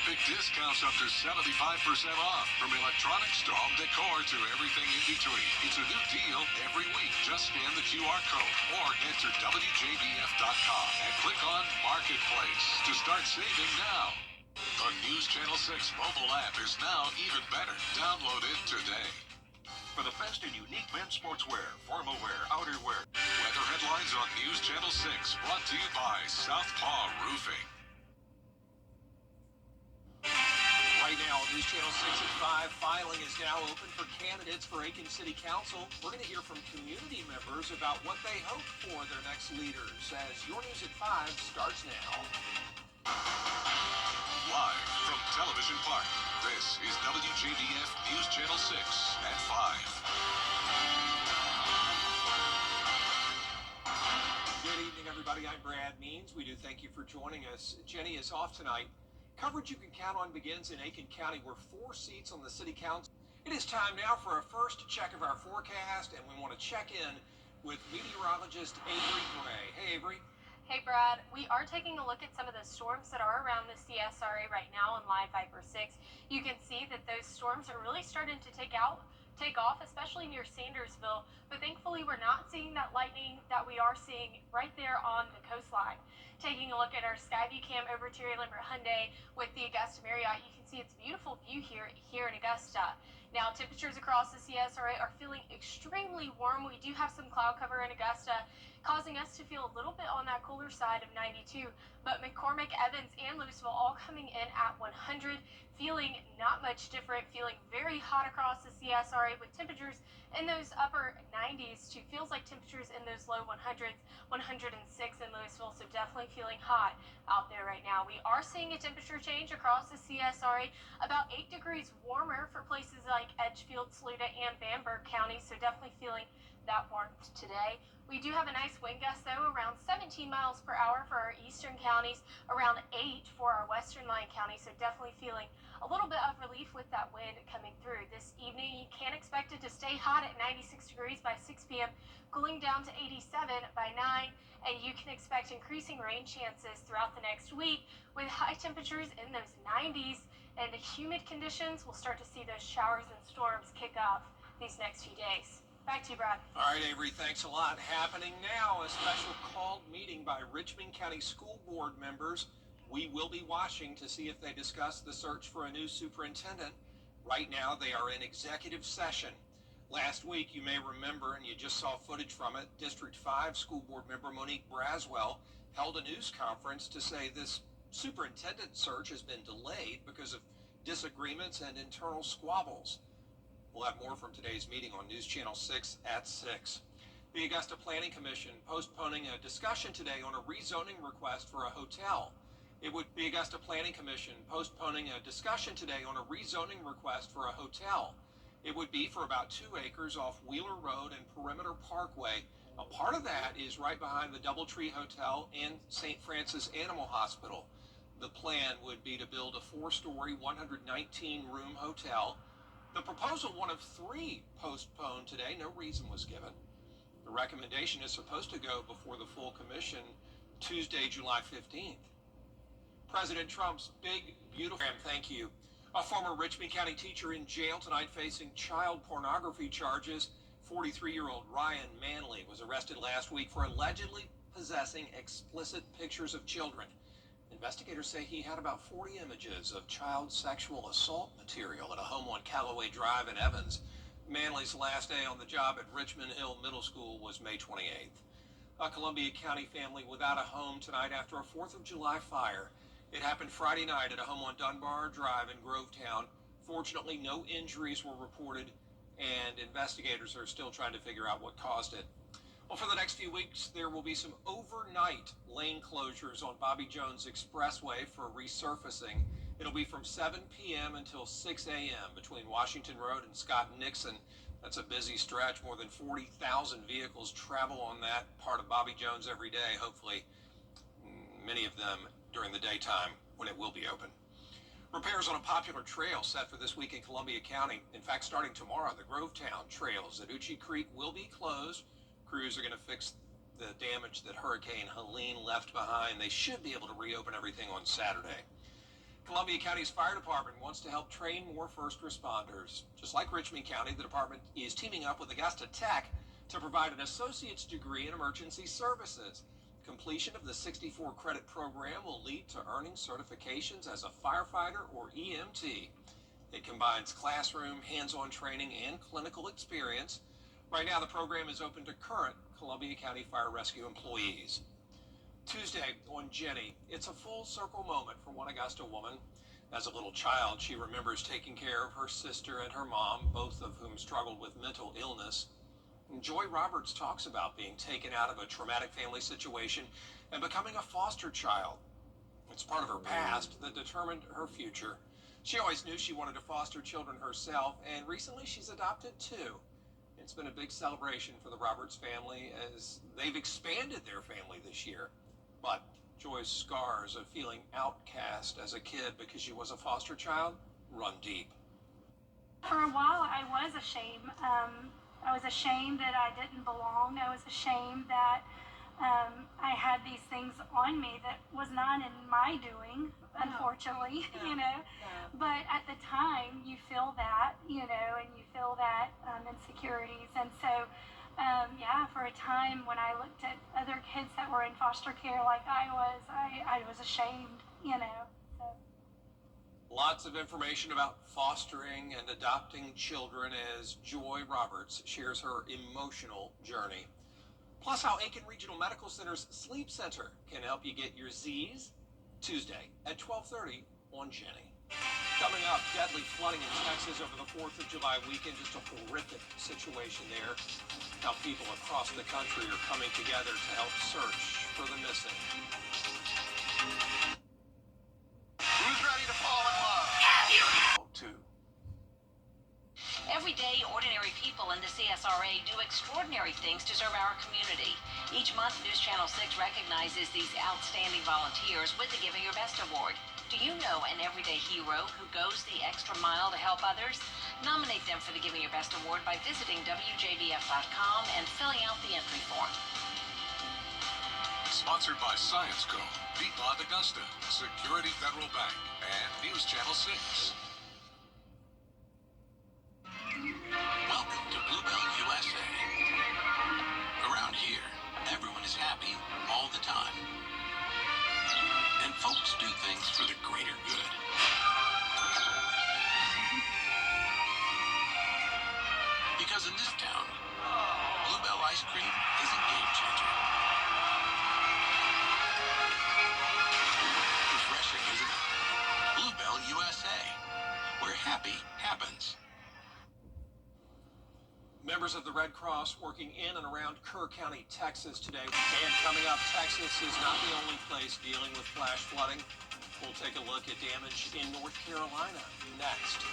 Big discounts up to 75% off. From electronics to home decor to everything in between. It's a new deal every week. Just scan the QR code or enter WJBF.com and click on Marketplace to start saving now. The News Channel 6 mobile app is now even better. Download it today. For the best in unique men's sportswear, formal wear, outerwear. Weather headlines on News Channel 6, brought to you by Southpaw Roofing. Right now, News Channel 6 at 5, filing is now open for candidates for Aiken City Council. We're going to hear from community members about what they hope for their next leaders as your News at 5 starts now. Live from Television Park, this is WJBF News Channel 6 at 5. Good evening, everybody. I'm Brad Means. We do thank you for joining us. Jenny is off tonight. Coverage you can count on begins in Aiken County. We're 4 seats on the City Council. It is time now for a first check of our forecast, and we want to check in with meteorologist Avery Gray. Hey, Avery. Hey Brad, we are taking a look at some of the storms that are around the CSRA right now on Live Viper 6. You can see that those storms are really starting to take off, especially near Sandersville, but thankfully we're not seeing that lightning that we are seeing right there on the coastline. Taking a look at our Skyview cam over Terry Lambert Hyundai with the Augusta Marriott, you can see it's a beautiful view here in Augusta. Now, temperatures across the CSRA are feeling extremely warm. We do have some cloud cover in Augusta, causing us to feel a little bit on that cooler side of 92. But McCormick, Evans, and Louisville all coming in at 100, feeling not much different, feeling very hot across the CSRA with temperatures in those upper 90s to feels like temperatures in those low 100s, 106 in Louisville, so definitely feeling hot out there right now. We are seeing a temperature change across the CSRA, about 8 degrees warmer for places like Edgefield, Saluda, and Bamberg counties, so definitely feeling that warmth today. We do have a nice wind gust, though, around 17 miles per hour for our eastern counties, around 8 for our western line counties, so definitely feeling a little bit of relief with that wind coming through. This evening, you can expect it to stay hot at 96 degrees by 6 p.m., cooling down to 87 by 9, and you can expect increasing rain chances throughout the next week with high temperatures in those 90s, and the humid conditions. We'll start to see those showers and storms kick off these next few days. Back to you, Brad. All right, Avery, thanks a lot. Happening now, a special called meeting by Richmond County School Board members. We will be watching to see if they discuss the search for a new superintendent. Right now, they are in executive session. Last week, you may remember, and you just saw footage from it, District 5 School Board member Monique Braswell held a news conference to say this superintendent search has been delayed because of disagreements and internal squabbles. We'll have more from today's meeting on News Channel 6 at 6. The Augusta Planning Commission postponing a discussion today on a rezoning request for a hotel. The Augusta Planning Commission postponing a discussion today on a rezoning request for a hotel. It would be for about 2 acres off Wheeler Road and Perimeter Parkway. A part of that is right behind the Doubletree Hotel and St. Francis Animal Hospital. The plan would be to build a 4-story, 119-room hotel. The proposal, one of 3, postponed today. No reason was given. The recommendation is supposed to go before the full commission Tuesday, July 15th. President Trump's big, beautiful, thank you. A former Richmond County teacher in jail tonight facing child pornography charges. 43-year-old Ryan Manley was arrested last week for allegedly possessing explicit pictures of children. Investigators say he had about 40 images of child sexual assault material at a home on Callaway Drive in Evans. Manley's last day on the job at Richmond Hill Middle School was May 28th. A Columbia County family without a home tonight after a 4th of July fire. It happened Friday night at a home on Dunbar Drive in Grovetown. Fortunately, no injuries were reported, and investigators are still trying to figure out what caused it. Well, for the next few weeks, there will be some overnight lane closures on Bobby Jones Expressway for resurfacing. It'll be from 7 p.m. until 6 a.m. between Washington Road and Scott Nixon. That's a busy stretch. More than 40,000 vehicles travel on that part of Bobby Jones every day, hopefully many of them during the daytime when it will be open. Repairs on a popular trail set for this week in Columbia County. In fact, starting tomorrow, the Grovetown trails at Uchi Creek will be closed. Crews are going to fix the damage that Hurricane Helene left behind. They should be able to reopen everything on Saturday. Columbia County's fire department wants to help train more first responders. Just like Richmond County, the department is teaming up with Augusta Tech to provide an associate's degree in emergency services. Completion of the 64 credit program will lead to earning certifications as a firefighter or EMT. It combines classroom, hands-on training, and clinical experience. Right now, the program is open to current Columbia County Fire Rescue employees. Tuesday on Jenny, it's a full circle moment for one Augusta woman. As a little child, she remembers taking care of her sister and her mom, both of whom struggled with mental illness. And Joy Roberts talks about being taken out of a traumatic family situation and becoming a foster child. It's part of her past that determined her future. She always knew she wanted to foster children herself, and recently she's adopted two. It's been a big celebration for the Roberts family as they've expanded their family this year. But Joy's scars of feeling outcast as a kid because she was a foster child run deep. For a while, I was ashamed. I was ashamed that I didn't belong. I was ashamed that I had these things on me that was not in my doing, unfortunately, you know. But at the time, you feel that, you know, and you feel that insecurities. And so, for a time when I looked at other kids that were in foster care like I was ashamed, you know. So. Lots of information about fostering and adopting children as Joy Roberts shares her emotional journey. Plus, how Aiken Regional Medical Center's Sleep Center can help you get your Z's. Tuesday at 12:30 on Jenny. Coming up, deadly flooding in Texas over the 4th of July weekend. Just a horrific situation there. How people across the country are coming together to help search for the missing. Who's ready to fall in love? Everyday, ordinary people in the CSRA do extraordinary things to serve our community. Each month, News Channel 6 recognizes these outstanding volunteers with the Giving Your Best Award. Do you know an everyday hero who goes the extra mile to help others? Nominate them for the Giving Your Best Award by visiting WJBF.com and filling out the entry form. Sponsored by ScienceCo, Piedmont Augusta, Security Federal Bank, and News Channel 6. Welcome to Bluebell USA. Around here, everyone is happy all the time. And folks do things for the greater good. Because in this town, Bluebell ice cream is a game changer. Refreshing, isn't it? Bluebell USA, where happy happens. Members of the Red Cross working in and around Kerr County, Texas today. And coming up, Texas is not the only place dealing with flash flooding. We'll take a look at damage in North Carolina next.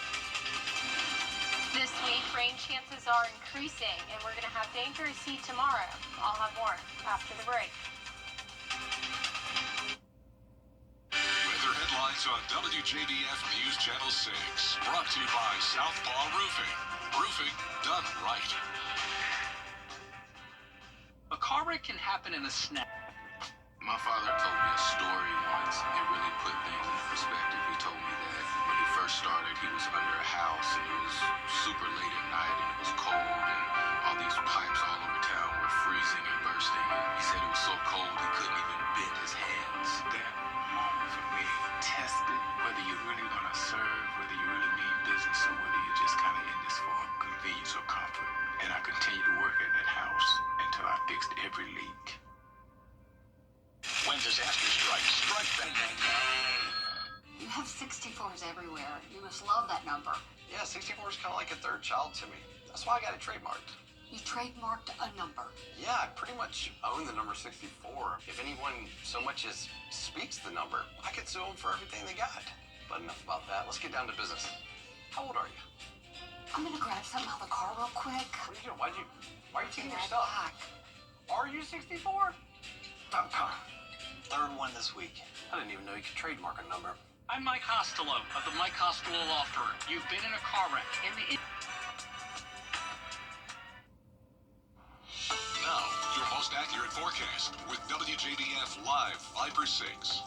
This week, rain chances are increasing, and we're going to have dangerous heat tomorrow. I'll have more after the break. Weather headlines on WJBF News Channel 6. Brought to you by Southpaw Roofing. Roofing done right. A car wreck can happen in a snap. My father told me a story once. It really put things in perspective. He told me that when he first started, he was under a house and it was super late at night and it was cold and all these pipes all over town were freezing and bursting. And he said it was so cold he couldn't even bend his hands. That moment for me tested whether you're really going to serve, whether you really mean business, or whether you're just kind of in this for convenience or comfort. And I continued to work at that house until I fixed every leak. When disaster strikes, strike back. You have 64s everywhere. You must love that number. Yeah, 64 is kind of like a third child to me. That's why I got it trademarked. You trademarked a number. Yeah, I pretty much own the number 64. If anyone so much as speaks the number, I could sue them for everything they got. But enough about that. Let's get down to business. How old are you? I'm gonna grab something out of the car real quick. What are you doing? Why are you taking your Right stuff? back. Are you 64? Third one this week. I didn't even know you could trademark a number. I'm Mike Costello of the Mike Costello Law Firm. You've been in a car wreck. Now, your most accurate forecast with WJBF Live Viper 6.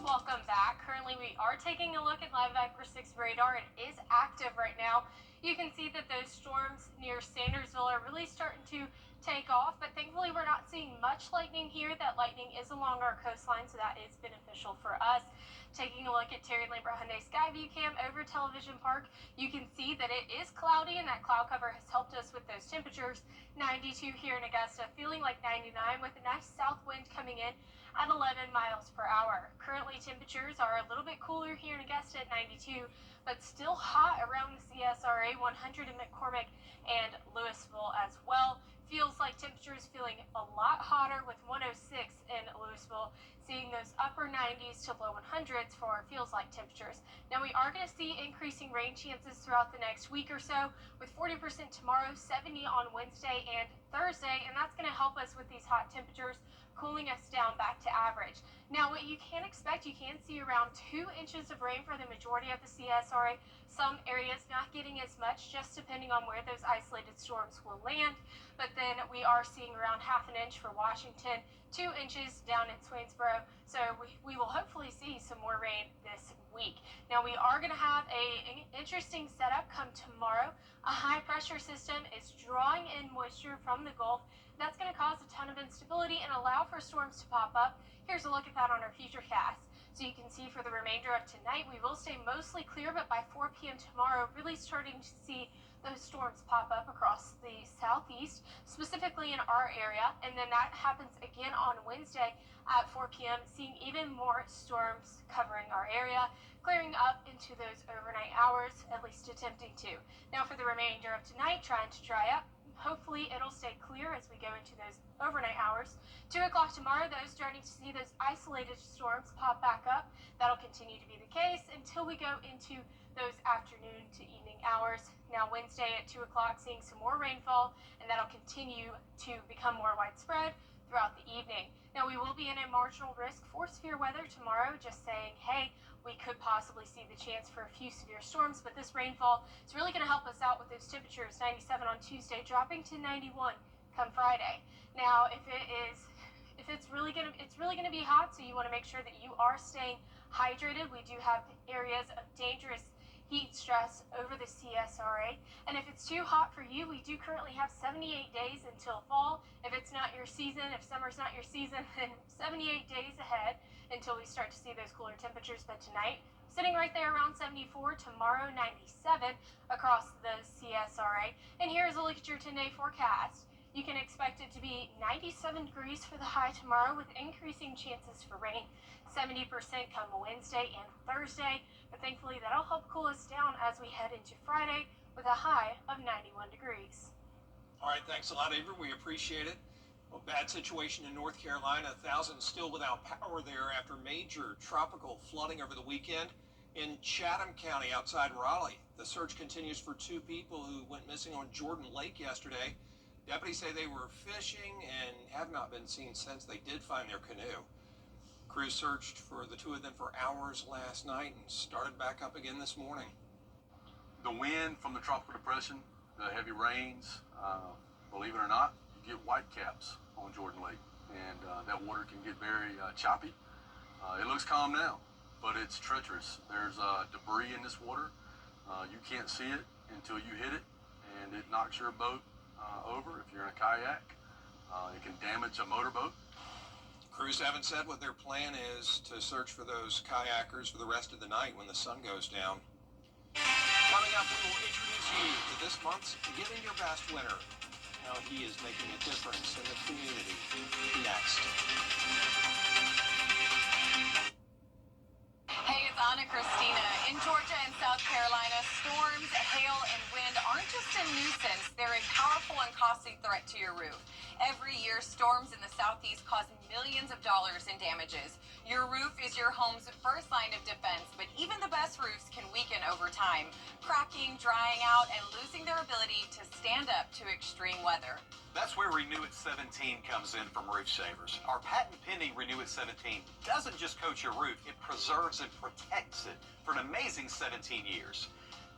Welcome back. Currently, we are taking a look at Live Viper 6 radar. It is active right now. You can see that those storms near Sandersville are really starting to take off, but thankfully we're not seeing much lightning here. That lightning is along our coastline, so that is beneficial for us. Taking a look at Terry Lambert Hyundai Skyview Cam over Television Park, you can see that it is cloudy, and that cloud cover has helped us with those temperatures. 92 here in Augusta, feeling like 99 with a nice south wind coming in at 11 miles per hour. Currently, temperatures are a little bit cooler here in Augusta at 92, but still hot around the CSRA 100 in McCormick and Louisville as well. Feels like temperatures feeling a lot hotter with 106 in Louisville, seeing those upper 90s to low 100s for feels like temperatures. Now we are going to see increasing rain chances throughout the next week or so, with 40% tomorrow, 70 on Wednesday and Thursday, and that's going to help us with these hot temperatures, cooling us down back to average. Now what you can expect, you can see around 2 inches of rain for the majority of the CSRA. Some areas not getting as much, just depending on where those isolated storms will land. But then we are seeing around ½ an inch for Washington, 2 inches down in Swainsboro. So we will hopefully see some more rain this week. Now we are going to have an interesting setup come tomorrow. A high pressure system is drawing in moisture from the Gulf. That's going to cause a ton of instability and allow for storms to pop up. Here's a look at that on our future cast. So you can see for the remainder of tonight, we will stay mostly clear, but by 4 p.m. tomorrow, really starting to see those storms pop up across the southeast, specifically in our area. And then that happens again on Wednesday at 4 p.m., seeing even more storms covering our area, clearing up into those overnight hours, at least attempting to. Now for the remainder of tonight, trying to dry up. Hopefully it'll stay clear as we go into those overnight hours. 2 o'clock tomorrow, though, starting to see those isolated storms pop back up. That'll continue to be the case until we go into those afternoon to evening hours. Now Wednesday at 2 o'clock, seeing some more rainfall, and that'll continue to become more widespread throughout the evening. Now we will be in a marginal risk for severe weather tomorrow, just saying, hey, we could possibly see the chance for a few severe storms, but this rainfall is really going to help us out with those temperatures. 97 on Tuesday, dropping to 91 come Friday. Now, it's really going to be hot, so you want to make sure that you are staying hydrated. We do have areas of dangerous heat stress over the CSRA, and if it's too hot for you, we do currently have 78 days until fall. If it's not your season, if summer's not your season, then 78 days ahead until we start to see those cooler temperatures. But tonight, sitting right there around 74, tomorrow 97 across the CSRA. And here's a look at your 10-day forecast. You can expect it to be 97 degrees for the high tomorrow, with increasing chances for rain. 70% come Wednesday and Thursday, but thankfully that'll help cool us down as we head into Friday with a high of 91 degrees. All right, thanks a lot, Avery. We appreciate it. Well, bad situation in North Carolina. Thousands still without power there after major tropical flooding over the weekend. In Chatham County outside Raleigh, the search continues for 2 people who went missing on Jordan Lake yesterday. Deputies say they were fishing and have not been seen since. They did find their canoe. Crews searched for the 2 of them for hours last night and started back up again this morning. The wind from the tropical depression, the heavy rains, believe it or not, you get whitecaps on Jordan Lake, and that water can get very choppy. It looks calm now, but it's treacherous. There's debris in this water. You can't see it until you hit it, and it knocks your boat over if you're in a kayak. It can damage a motorboat. Crews haven't said what their plan is to search for those kayakers for the rest of the night when the sun goes down. Coming up, we will introduce you to this month's Giving Your Best winner. How he is making a difference in the community. Next. Hey, it's Anna Christina. In Georgia and South Carolina, storms, hail, and wind aren't just a nuisance. They're a powerful and costly threat to your roof. Every year, storms in the southeast cause millions of dollars in damages. Your roof is your home's first line of defense, but even the best roofs can weaken over time, cracking, drying out, and losing their ability to stand up to extreme weather. That's where Renew It 17 comes in from Roof Savers. Our patent-pending Renew It 17 doesn't just coat your roof, it preserves and protects it for an amazing 17 years.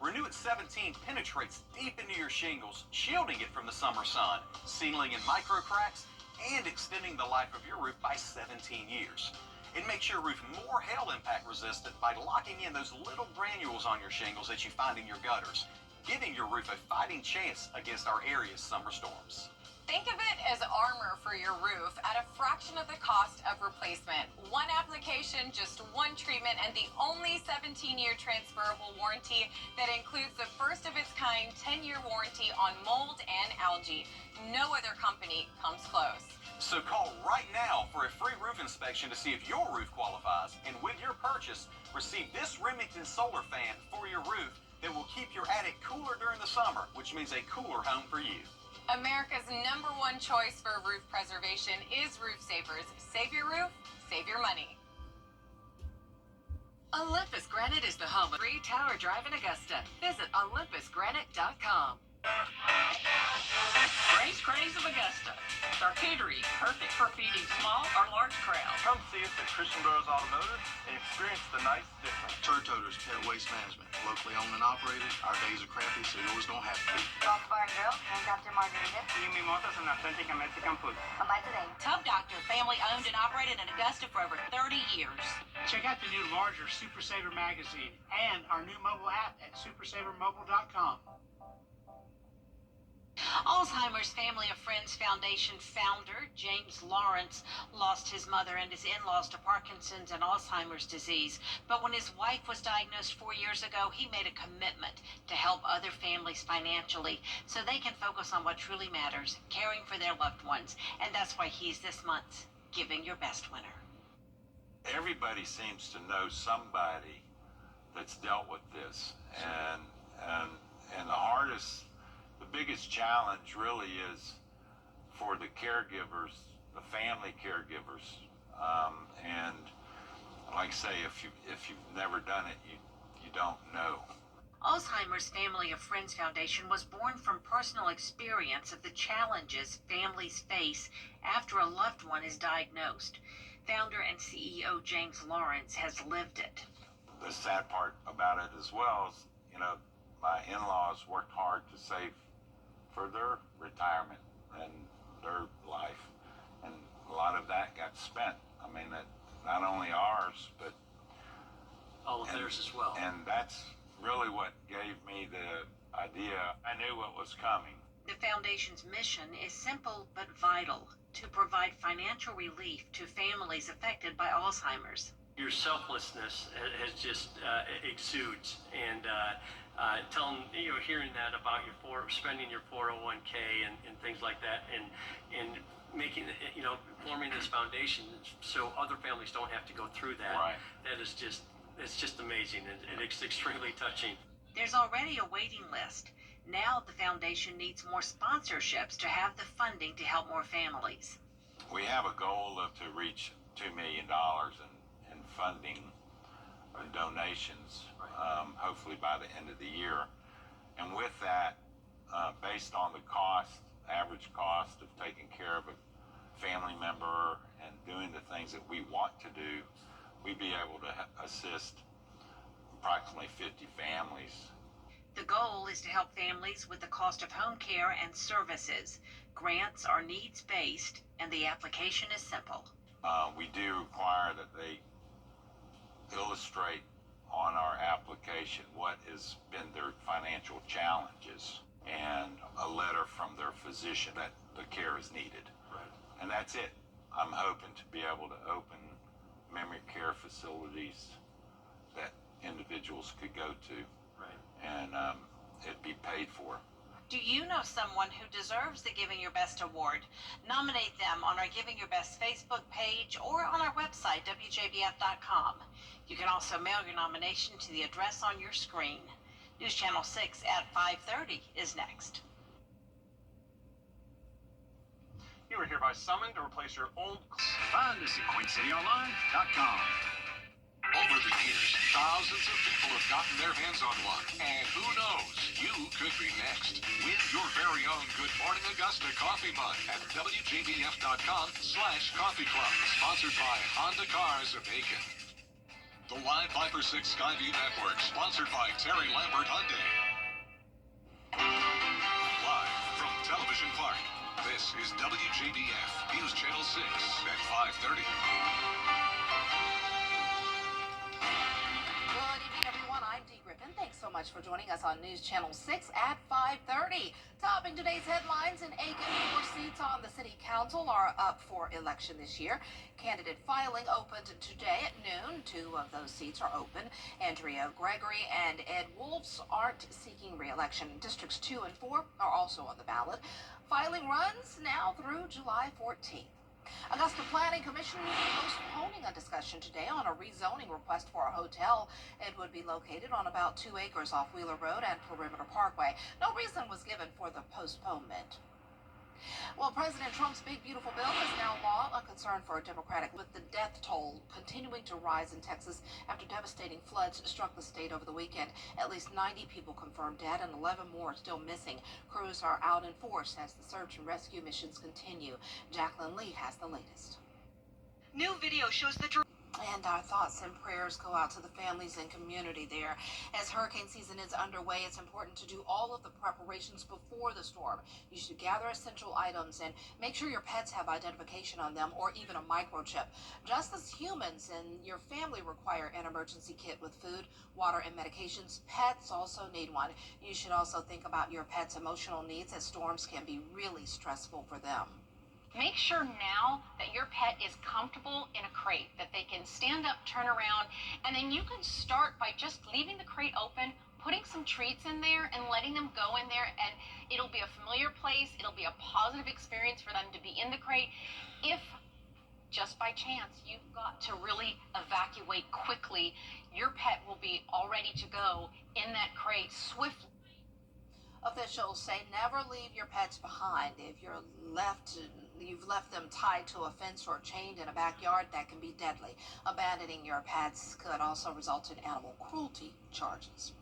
Renew It 17 penetrates deep into your shingles, shielding it from the summer sun, sealing in micro cracks, and extending the life of your roof by 17 years. It makes your roof more hail impact resistant by locking in those little granules on your shingles that you find in your gutters, giving your roof a fighting chance against our area's summer storms. Think of it as armor for your roof at a fraction of the cost of replacement. One application, just one treatment, and the only 17-year transferable warranty that includes the first of its kind 10-year warranty on mold and algae. No other company comes close. So call right now for a free roof inspection to see if your roof qualifies. And with your purchase, receive this Remington solar fan for your roof that will keep your attic cooler during the summer, which means a cooler home for you. America's #1 choice for roof preservation is Roof Savers. Save your roof, save your money. Olympus Granite is the home of 3 Tower Drive in Augusta. Visit olympusgranite.com. Race Craze of Augusta. Charcuterie, perfect for feeding small or large crowds. Come see us at Christian Brothers Automotive and experience the nice difference. Turd Toters Pet Waste Management, locally owned and operated. Our days are crappy, so yours don't have to be. Golf Bar and Grill, named after Margarita. Y Mimosa's an authentic Mexican food. Come by today. Tub Doctor, family owned and operated in Augusta for over 30 years. Check out the new larger Super Saver magazine and our new mobile app at supersavermobile.com. Alzheimer's Family of Friends Foundation founder James Lawrence lost his mother and his in-laws to Parkinson's and Alzheimer's disease. But when his wife was diagnosed 4 years ago, he made a commitment to help other families financially so they can focus on what truly matters, caring for their loved ones. And that's why he's this month's Giving Your Best winner. Everybody seems to know somebody that's dealt with this, and the biggest challenge really is for the caregivers, the family caregivers, and like I say, if you've never done it, you don't know. Alzheimer's Family of Friends Foundation was born from personal experience of the challenges families face after a loved one is diagnosed. Founder and CEO James Lawrence has lived it. The sad part about it as well is, my in-laws worked hard to save for their retirement and their life, and a lot of that got spent. I mean, that not only ours, but all of theirs as well. And that's really what gave me the idea. I knew what was coming. The foundation's mission is simple but vital: to provide financial relief to families affected by Alzheimer's. Your selflessness has just exudes, and hearing that about spending your 401k and things like that, and making forming this foundation so other families don't have to go through that. Right. It's just amazing, and it's extremely touching. There's already a waiting list. Now the foundation needs more sponsorships to have the funding to help more families. We have a goal to reach $2 million in funding or donations, hopefully by the end of the year. And with that, based on the average cost of taking care of a family member and doing the things that we want to do, we'd be able to assist approximately 50 families. The goal is to help families with the cost of home care and services. Grants are needs-based, and the application is simple. We do require that they illustrate on our application what has been their financial challenges and a letter from their physician that the care is needed. Right. And that's it. I'm hoping to be able to open memory care facilities that individuals could go to. Right. And it'd be paid for. Do you know someone who deserves the Giving Your Best award? Nominate them on our Giving Your Best Facebook page or on our website, WJBF.com. You can also mail your nomination to the address on your screen. News Channel 6 at 5:30 is next. You are hereby summoned to replace your old... Find us at QueenCityOnline.com. Over the years, thousands of people have gotten their hands on one. And who knows, you could be next. Win your very own Good Morning Augusta coffee mug at WJBF.com/coffee club. Sponsored by Honda Cars of Aiken. The Live Viper 6 Skyview Network, sponsored by Terry Lambert Hyundai. Live from Television Park, this This is WJBF News Channel 6 at 5:30. Good evening, everyone. I'm Dee Griffin. Thanks so much for joining us on News Channel 6 at 5:30. Topping today's headlines, in Aiken, 4 seats on the City Council are up for election this year. Candidate filing opened today at noon. 2 of those seats are open. Andrea Gregory and Ed Wolfs aren't seeking re-election. Districts 2 and 4 are also on the ballot. Filing runs now through July 14th. Augusta Planning Commission postponing a discussion today on a rezoning request for a hotel. It would be located on about 2 acres off Wheeler Road and Perimeter Parkway. No reason was given for the postponement. Well, President Trump's big, beautiful bill is now law, a concern for a Democratic, with the death toll continuing to rise in Texas after devastating floods struck the state over the weekend. At least 90 people confirmed dead and 11 more still missing. Crews are out in force as the search and rescue missions continue. Jacqueline Lee has the latest. New video shows the And our thoughts and prayers go out to the families and community there. As hurricane season is underway, it's important to do all of the preparations before the storm. You should gather essential items and make sure your pets have identification on them or even a microchip. Just as humans and your family require an emergency kit with food, water, and medications, pets also need one. You should also think about your pet's emotional needs, as storms can be really stressful for them. Make sure now that your pet is comfortable in a crate, that they can stand up, turn around, and then you can start by just leaving the crate open, putting some treats in there and letting them go in there, and it'll be a familiar place. It'll be a positive experience for them to be in the crate. If just by chance you've got to really evacuate quickly, your pet will be all ready to go in that crate swiftly. Officials say never leave your pets behind. If you've left them tied to a fence or chained in a backyard, that can be deadly. Abandoning your pets could also result in animal cruelty charges.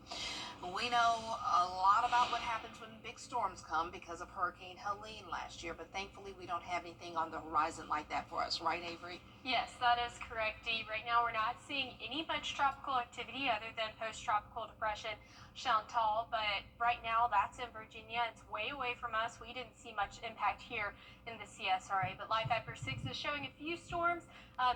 We know a lot about what happens when big storms come because of Hurricane Helene last year, but thankfully we don't have anything on the horizon like that for us, right, Avery? Yes, that is correct, Dee. Right now we're not seeing any much tropical activity other than post-tropical depression Chantal, but right now that's in Virginia. It's way away from us. We didn't see much impact here in the CSRA, but Live Viper 6 is showing a few storms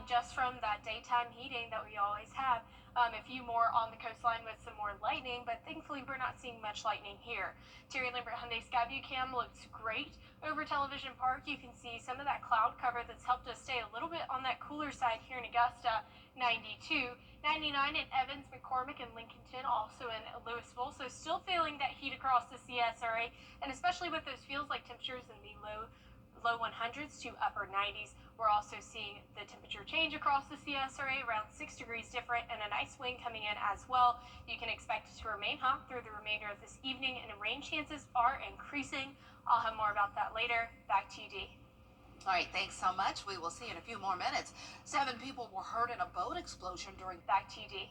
just from that daytime heating that we always have. A few more on the coastline with some more lightning, but thankfully we're not seeing much lightning here. Terry Lambert Hyundai Skyview Cam looks great over Television Park. You can see some of that cloud cover that's helped us stay a little bit on that cooler side here in Augusta. 92, 99 in Evans, McCormick, and Lincolnton, also in Louisville. So still feeling that heat across the CSRA, and especially with those feels like temperatures in the low 100s to upper 90s. We're also seeing the temperature change across the CSRA, around 6 degrees different, and a nice wind coming in as well. You can expect it to remain hot through the remainder of this evening, and rain chances are increasing. I'll have more about that later. Back to you, Dee. All right, thanks so much. We will see you in a few more minutes. 7 people were hurt in a boat explosion during... Back to you, Dee.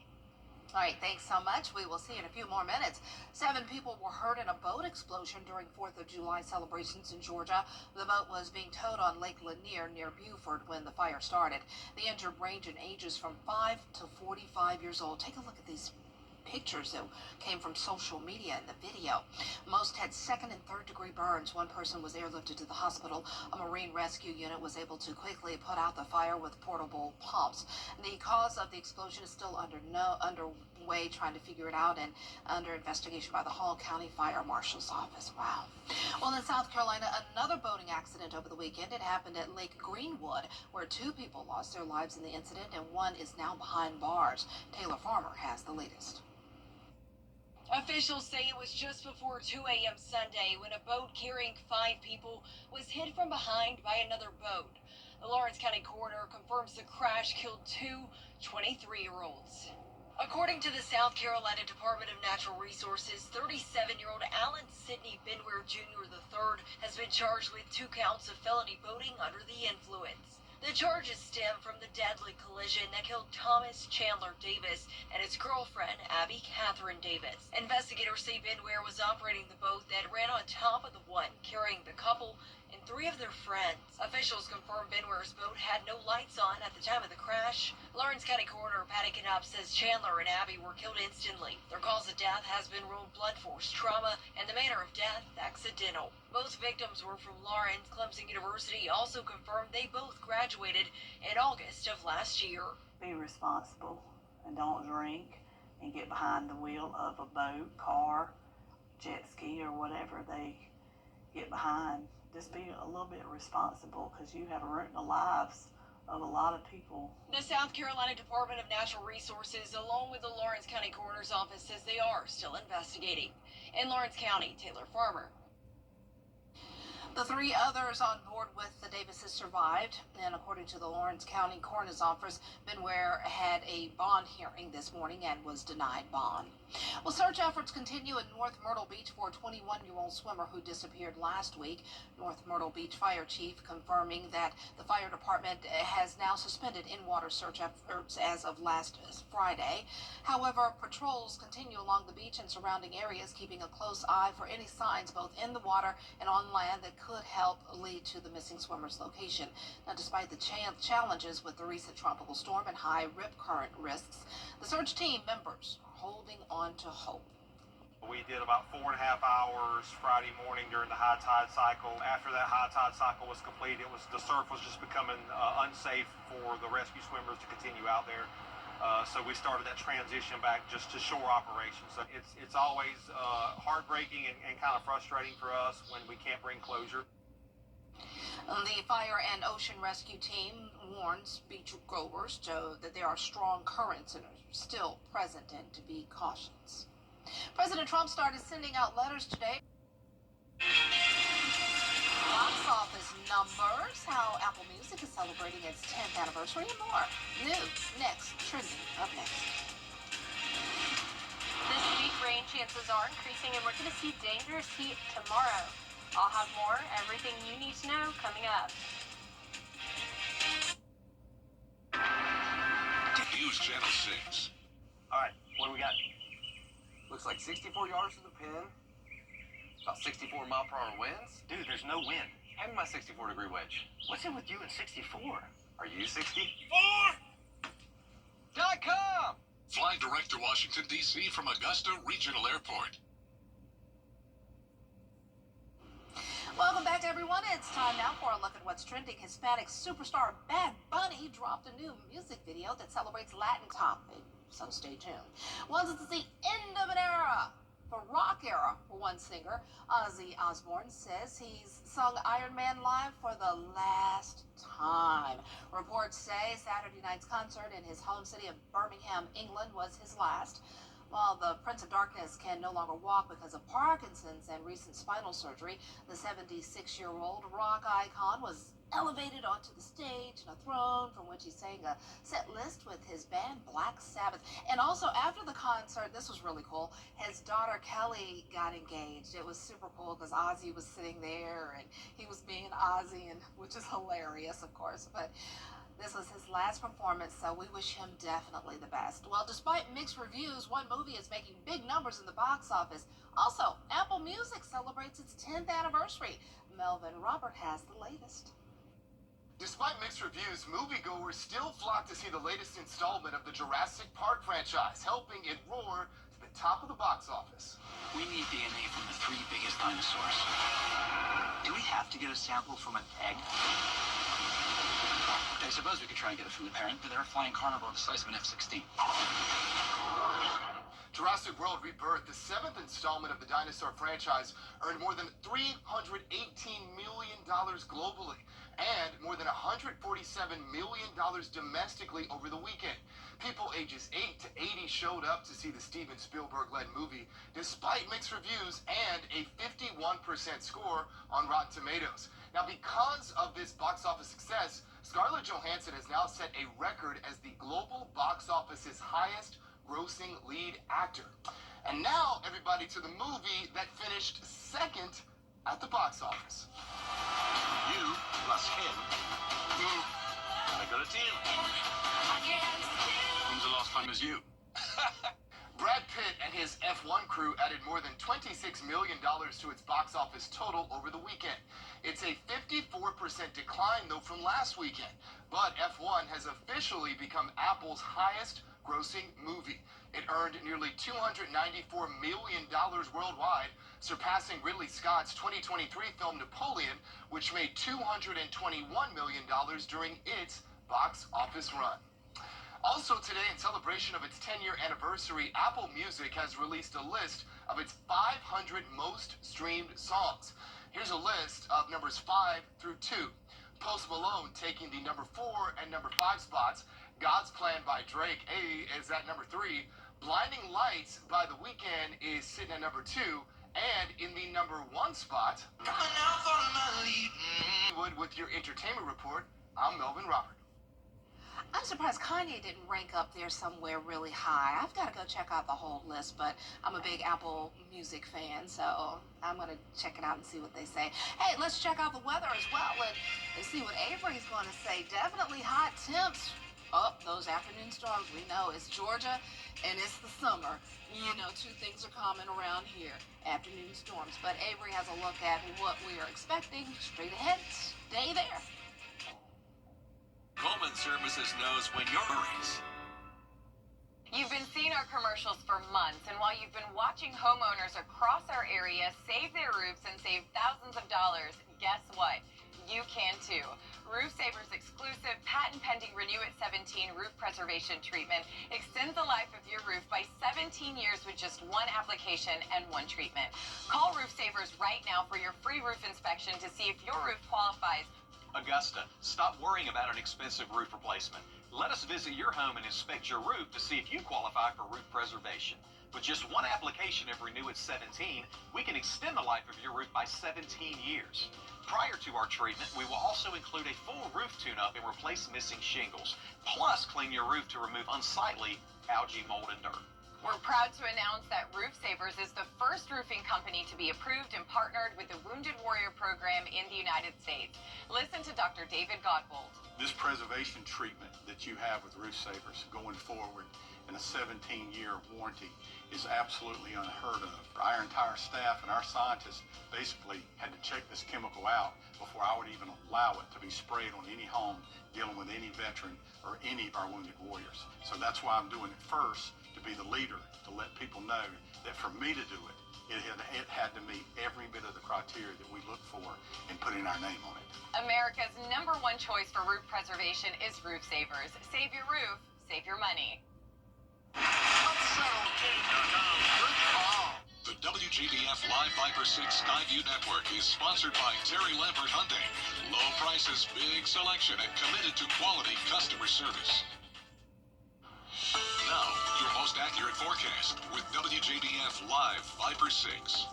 All right, thanks so much. We will see you in a few more minutes. 7 people were hurt in a boat explosion during 4th of July celebrations in Georgia. The boat was being towed on Lake Lanier near Beaufort when the fire started. The injured range in ages from 5 to 45 years old. Take a look at these pictures that came from social media in the video. Most had 2nd and 3rd degree burns. One person was airlifted to the hospital. A Marine rescue unit was able to quickly put out the fire with portable pumps. The cause of the explosion is still underway, trying to figure it out, and under investigation by the Hall County Fire Marshal's Office. Wow. Well, in South Carolina, another boating accident over the weekend. It happened at Lake Greenwood, where 2 people lost their lives in the incident, and 1 is now behind bars. Taylor Farmer has the latest. Officials say it was just before 2 a.m. Sunday when a boat carrying 5 people was hit from behind by another boat. The Lawrence County coroner confirms the crash killed 2 23-year-olds. According to the South Carolina Department of Natural Resources, 37-year-old Alan Sidney Benware Jr. III has been charged with 2 counts of felony boating under the influence. The charges stem from the deadly collision that killed Thomas Chandler Davis and his girlfriend, Abby Catherine Davis. Investigators say Benware was operating the boat that ran on top of the one carrying the couple and 3 of their friends. Officials confirmed Benware's boat had no lights on at the time of the crash. Lawrence County Coroner Patty Knapp says Chandler and Abby were killed instantly. Their cause of death has been ruled blunt force trauma and the manner of death accidental. Both victims were from Lawrence. Clemson University also confirmed they both graduated in August of last year. Be responsible and don't drink and get behind the wheel of a boat, car, jet ski, or whatever they get behind. Just be a little bit responsible because you have ruined the lives of a lot of people. The South Carolina Department of Natural Resources, along with the Lawrence County Coroner's Office, says they are still investigating. In Lawrence County, Taylor Farmer. The 3 others on board with the Davises survived, and according to the Lawrence County Coroner's Office, Benware had a bond hearing this morning and was denied bond. Well, search efforts continue in North Myrtle Beach for a 21-year-old swimmer who disappeared last week. North Myrtle Beach Fire Chief confirming that the fire department has now suspended in-water search efforts as of last Friday. However, patrols continue along the beach and surrounding areas, keeping a close eye for any signs both in the water and on land that could help lead to the missing swimmer's location. Now, despite the challenges with the recent tropical storm and high rip current risks, the search team members are holding on to hope. We did about 4.5 hours Friday morning during the high tide cycle. After that high tide cycle was complete, the surf was just becoming unsafe for the rescue swimmers to continue out there. So we started that transition back just to shore operations. So it's always heartbreaking and kind of frustrating for us when we can't bring closure. The Fire and Ocean Rescue Team warns beachgoers that there are strong currents and are still present and to be cautious. President Trump started sending out letters today. Box office numbers, how Apple Music is celebrating its 10th anniversary, and more. New, next, trending up next. This week, rain chances are increasing, and we're going to see dangerous heat tomorrow. I'll have more, everything you need to know, coming up. News Channel 6. All right, what do we got? Looks like 64 yards to the pin. About 64 mile per hour winds. Dude, there's no wind. Hand me my 64-degree wedge. What's it with you at 64? Are you 64? .com! Fly direct to Washington, D.C. from Augusta Regional Airport. Welcome back, everyone. It's time now for a look at what's trending. Hispanic superstar Bad Bunny dropped a new music video that celebrates Latin topic, so stay tuned. Once it's the end of an era, the rock era for one singer, Ozzy Osbourne says he's sung Iron Man live for the last time. Reports say Saturday night's concert in his home city of Birmingham, England was his last. While the Prince of Darkness can no longer walk because of Parkinson's and recent spinal surgery, the 76-year-old rock icon was elevated onto the stage in a throne from which he sang a set list with his band Black Sabbath. And also after the concert, this was really cool, his daughter Kelly got engaged. It was super cool because Ozzy was sitting there and he was being Ozzy, and which is hilarious, of course. But this was his last performance, so we wish him definitely the best. Well, despite mixed reviews, one movie is making big numbers in the box office. Also, Apple Music celebrates its 10th anniversary. Melvin Robert has the latest. Despite mixed reviews, moviegoers still flock to see the latest installment of the Jurassic Park franchise, helping it roar to the top of the box office. We need DNA from the 3 biggest dinosaurs. Do we have to get a sample from an egg? I suppose we could try and get it from the parent, but they're a flying carnivore the size of an F-16. Jurassic World Rebirth, the 7th installment of the dinosaur franchise, earned more than $318 million globally and more than $147 million domestically over the weekend. People ages 8 to 80 showed up to see the Steven Spielberg-led movie, despite mixed reviews and a 51% score on Rotten Tomatoes. Now, because of this box office success, Scarlett Johansson has now set a record as the global box office's highest grossing lead actor. And now, everybody, to the movie that finished second at the box office. You plus him. I got a deal. When's the last time it was you? Brad Pitt and his F1 Crew added more than $26 million to its box office total over the weekend. It's a 54% decline, though, from last weekend. But F1 has officially become Apple's highest grossing movie. It earned nearly $294 million worldwide, surpassing Ridley Scott's 2023 film Napoleon, which made $221 million during its box office run. Also today, in celebration of its 10-year anniversary, Apple Music has released a list of its 500 most streamed songs. Here's a list of numbers 5 through 2. Post Malone taking the number 4 and number 5 spots. God's Plan by Drake is at number 3. Blinding Lights by The Weeknd is sitting at number 2. And in the number 1 spot, with your entertainment report, I'm Melvin Robert. I'm surprised Kanye didn't rank up there somewhere really high. I've got to go check out the whole list, but I'm a big Apple Music fan, so I'm going to check it out and see what they say. Hey, let's check out the weather as well and see what Avery's going to say. Definitely hot temps. Oh, those afternoon storms, we know it's Georgia and it's the summer. You know, two things are common around here, afternoon storms. But Avery has a look at what we are expecting straight ahead. Stay there. Coleman Services knows when you're worries. You've been seeing our commercials for months, and while you've been watching homeowners across our area save their roofs and save thousands of dollars, guess what? You can too. Roof Saver's exclusive patent-pending Renew at 17 roof preservation treatment extends the life of your roof by 17 years with just one application and one treatment. Call Roof Savers right now for your free roof inspection to see if your roof qualifies. Augusta, stop worrying about an expensive roof replacement. Let us visit your home and inspect your roof to see if you qualify for roof preservation. With just one application of Renew at 17, we can extend the life of your roof by 17 years. Prior to our treatment, we will also include a full roof tune-up and replace missing shingles, plus clean your roof to remove unsightly algae, mold, and dirt. We're proud to announce that Roof Savers is the first roofing company to be approved and partnered with the Wounded Warrior Program in the United States. Listen to Dr. David Godbold. This preservation treatment that you have with Roof Savers going forward in a 17-year warranty is absolutely unheard of. Our entire staff and our scientists basically had to check this chemical out before I would even allow it to be sprayed on any home dealing with any veteran or any of our wounded warriors. So that's why I'm doing it first, to be the leader, to let people know that for me to do it, it had to meet every bit of the criteria that we look for in putting our name on it. America's #1 choice for roof preservation is Roof Savers. Save your roof, save your money. The WJBF Live Viper 6 Skyview Network is sponsored by Terry Lambert Hyundai. Low prices, big selection, and committed to quality customer service. Now, your most accurate forecast with WJBF Live Viper 6.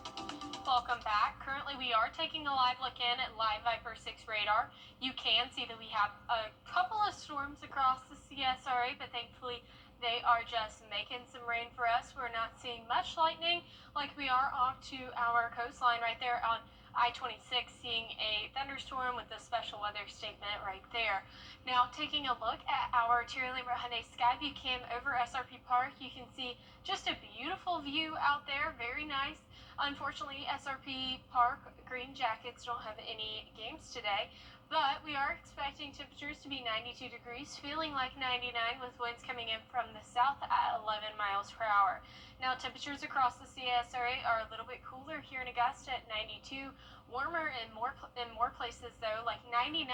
Welcome back. Currently, we are taking a live look in at Live Viper 6 radar. You can see that we have a couple of storms across the CSRA, but thankfully they are just making some rain for us. We're not seeing much lightning like we are off to our coastline right there on I-26, seeing a thunderstorm with a special weather statement right there. Now, taking a look at our Terry Lambert Hyundai Skyview Cam over SRP Park, you can see just a beautiful view out there, very nice. Unfortunately, SRP Park Green Jackets don't have any games today, but we are expecting temperatures to be 92 degrees, feeling like 99 with winds coming in from the south at 11 miles per hour. Now, temperatures across the CSRA are a little bit cooler here in Augusta at 92, warmer in more places though, like 99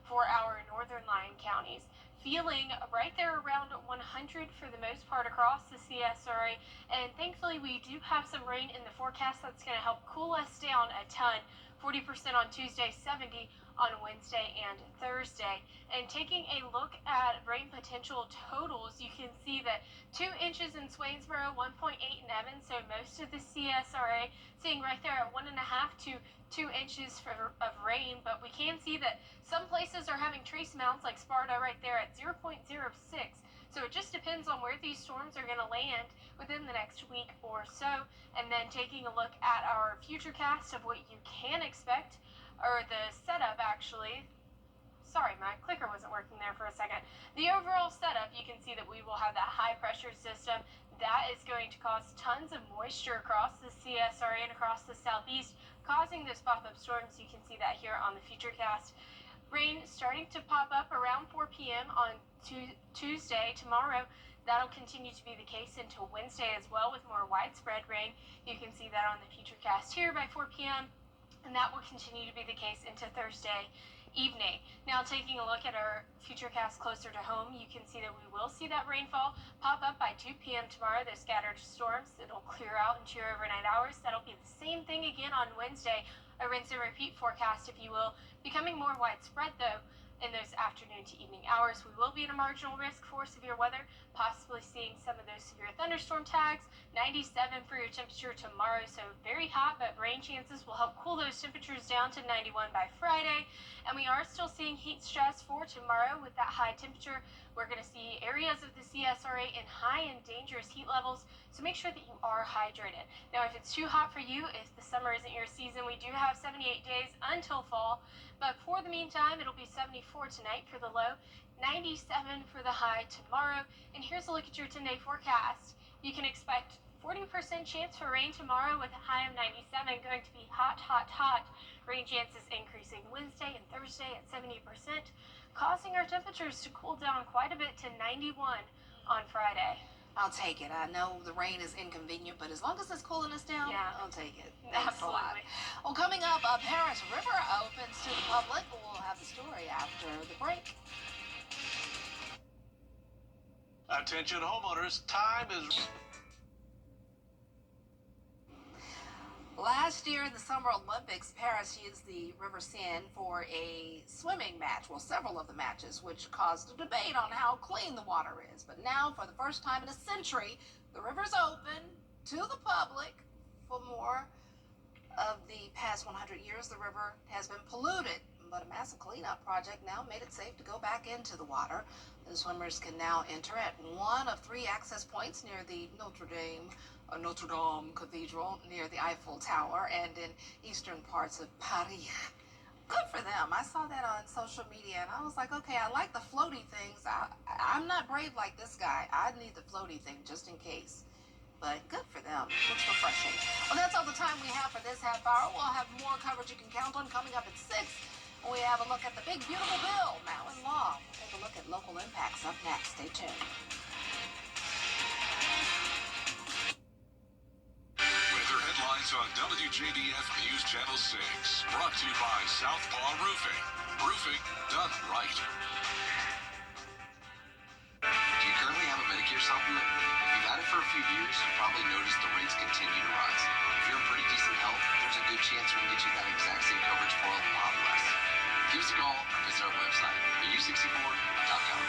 for our northern Lyon counties. Feeling right there around 100 for the most part across the CSRA, and thankfully we do have some rain in the forecast that's going to help cool us down a ton. 40% on Tuesday, 70 on Wednesday and Thursday. And taking a look at rain potential totals, you can see that 2 inches in Swainsboro, 1.8 in Evans, so most of the CSRA seeing right there at 1.5 to 2 inches of rain, but we can see that some places are having trace amounts like Sparta right there at 0.06. So it just depends on where these storms are going to land within the next week or so. And then taking a look at our future cast of what you can expect, or the setup actually. Sorry, my clicker wasn't working there for a second. The overall setup, you can see that we will have that high pressure system That is going to cause tons of moisture across the CSRA and across the southeast, causing those pop-up storms. You can see that here on the Futurecast. Rain starting to pop up around 4 p.m. on Tuesday, tomorrow. That'll continue to be the case until Wednesday as well, with more widespread rain. You can see that on the Futurecast here by 4 p.m. and that will continue to be the case into Thursday evening. Now, taking a look at our Futurecast closer to home, you can see that we will see that rainfall pop up by 2 p.m. tomorrow. Those scattered storms, it'll clear out into your overnight hours. That'll be the same thing again on Wednesday, a rinse and repeat forecast, if you will, becoming more widespread though in those afternoon to evening hours. We will be at a marginal risk for severe weather, possibly seeing some of those severe thunderstorm tags. 97 for your temperature tomorrow, so very hot, but rain chances will help cool those temperatures down to 91 by Friday. And we are still seeing heat stress for tomorrow with that high temperature. We're going to see areas of the CSRA in high and dangerous heat levels, so make sure that you are hydrated. Now, if it's too hot for you, if the summer isn't your season, we do have 78 days until fall. But for the meantime, it'll be 74 tonight for the low, 97 for the high tomorrow. And here's a look at your 10-day forecast. You can expect 40% chance for rain tomorrow with a high of 97, going to be hot, hot, hot. Rain chances increasing Wednesday and Thursday at 70%, causing our temperatures to cool down quite a bit to 91 on Friday. I'll take it. I know the rain is inconvenient, but as long as it's cooling us down, yeah, I'll take it. Thanks absolutely. a lot. Well, coming up, Paris River opens to the public. We'll have the story after the break. Attention homeowners, time is... Last year in the Summer Olympics, Paris used the River Seine for a swimming match. Well, several of the matches, which caused a debate on how clean the water is. But now, for the first time in a century, the river's open to the public. For more of the past 100 years, the river has been polluted, but a massive cleanup project now made it safe to go back into the water. The swimmers can now enter at one of 3 access points near the Notre Dame Cathedral, near the Eiffel Tower, and in eastern parts of Paris. Good for them. I saw that on social media, and I was like, okay, I like the floaty things. I'm not brave like this guy. I need the floaty thing just in case. But good for them. Looks refreshing. Well, that's all the time we have for this half hour. We'll have more coverage you can count on coming up at 6. We have a look at the big, beautiful bill now in law. We'll take a look at local impacts up next. Stay tuned. Weather headlines on WJBF News Channel 6. Brought to you by Southpaw Roofing. Roofing done right. Do you currently have a Medicare supplement? If you've had it for a few years, you've probably noticed the rates continue to rise. If you're in pretty decent health, there's a good chance we can get you that exact same coverage for a lot less. Give us a call or visit our website, u64.com.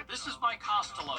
This is Mike Costello.